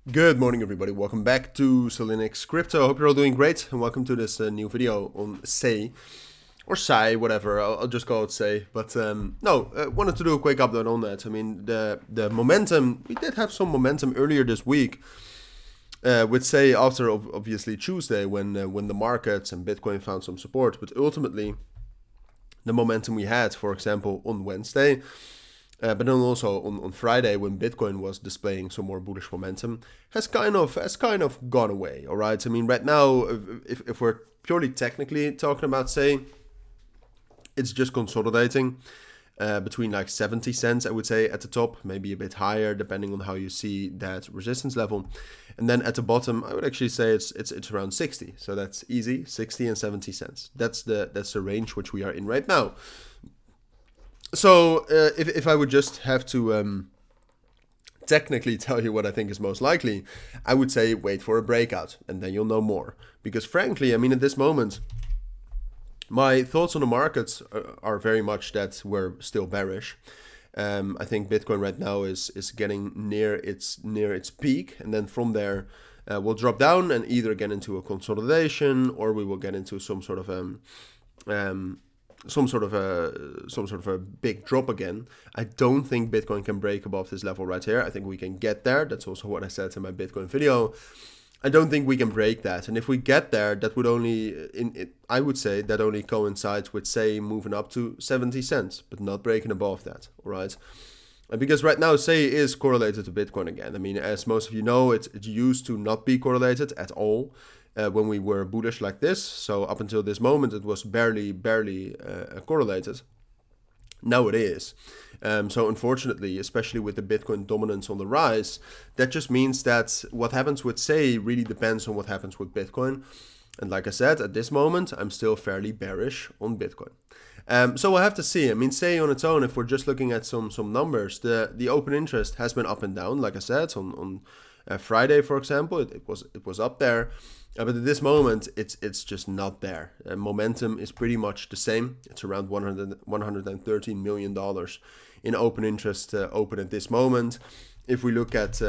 Good morning, everybody. Welcome back to Cilinix Crypto. Hope you're all doing great, and welcome to this new video on Say or Sai, whatever. I'll just call it Say. But wanted to do a quick update on that. I mean, the momentum, we did have some momentum earlier this week with Say after obviously Tuesday when the markets and Bitcoin found some support. But ultimately, the momentum we had, for example, on Wednesday. But then also on Friday, when Bitcoin was displaying some more bullish momentum, has kind of gone away. All right. I mean, right now, if we're purely technically talking about, say, it's just consolidating between like 70 cents, I would say, at the top, maybe a bit higher, depending on how you see that resistance level. And then at the bottom, I would actually say it's around 60. So that's easy, 60 and 70 cents. That's the range which we are in right now. So if I would just have to technically tell you what I think is most likely, I would say wait for a breakout and then you'll know more. Because frankly, I mean, at this moment, my thoughts on the markets are very much that we're still bearish. I think Bitcoin right now is getting near its peak, and then from there we'll drop down and either get into a consolidation or we will get into some sort of a big drop again. I don't think Bitcoin can break above this level right here. I think we can get there. That's also what I said in my Bitcoin video. I don't think we can break that. And if we get there, that would I would say that only coincides with, say, moving up to 70 cents, but not breaking above that, all right? Because right now, Say is correlated to Bitcoin again. I mean, as most of you know, it used to not be correlated at all. When we were bullish like this. So up until this moment, it was barely correlated. Now it is. So unfortunately, especially with the Bitcoin dominance on the rise, that just means that what happens with Say really depends on what happens with Bitcoin. And like I said, at this moment, I'm still fairly bearish on Bitcoin. So we'll have to see. I mean, Say on its own, if we're just looking at some numbers, the open interest has been up and down. Like I said, on Friday, for example, it was up there. But at this moment, it's just not there. Momentum is pretty much the same. It's around $113 million in open interest open at this moment. If we look at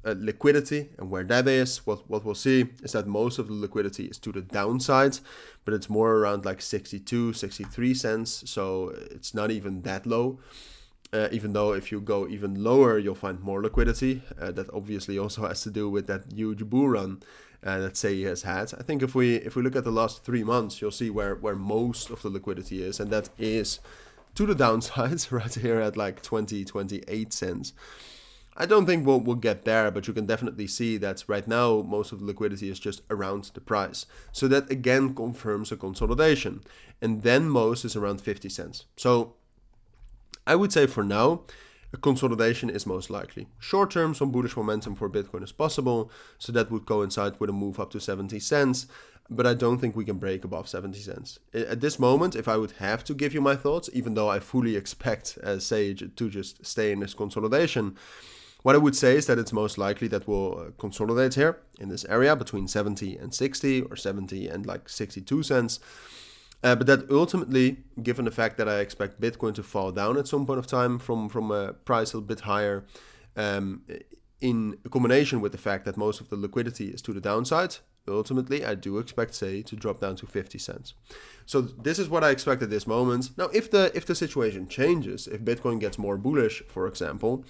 liquidity and where that is, what we'll see is that most of the liquidity is to the downside, but it's more around like 62, 63 cents. So it's not even that low. Even though if you go even lower, you'll find more liquidity. That obviously also has to do with that huge bull run that Say has had. I think if we look at the last 3 months, you'll see where most of the liquidity is, and that is to the downside right here at like 28 cents. I don't think we'll get there, but you can definitely see that right now most of the liquidity is just around the price. So that again confirms a consolidation, and then most is around 50 cents. So I would say for now, a consolidation is most likely. Short term, some bullish momentum for Bitcoin is possible, so that would coincide with a move up to 70 cents, but I don't think we can break above 70 cents. At this moment, if I would have to give you my thoughts, even though I fully expect Say to just stay in this consolidation, what I would say is that it's most likely that we'll consolidate here in this area between 70 and 60 or 70 and like 62 cents. But that ultimately, given the fact that I expect Bitcoin to fall down at some point of time from a price a bit higher, in combination with the fact that most of the liquidity is to the downside, ultimately I do expect Say to drop down to 50 cents. So this is what I expect at this moment. Now, if the situation changes, if Bitcoin gets more bullish, for example,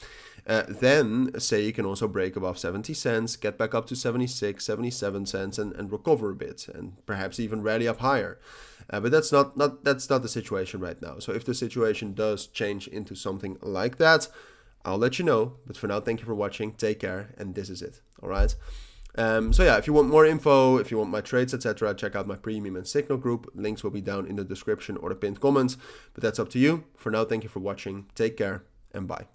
then Say can also break above 70 cents, get back up to 76, 77 cents and recover a bit and perhaps even rally up higher. But that's not the situation right now. So if the situation does change into something like that, I'll let you know. But for now, thank you for watching. Take care. And this is it. All right. So yeah, if you want more info, if you want my trades, etc., check out my premium and signal group. Links will be down in the description or the pinned comments. But that's up to you. For now, thank you for watching. Take care and bye.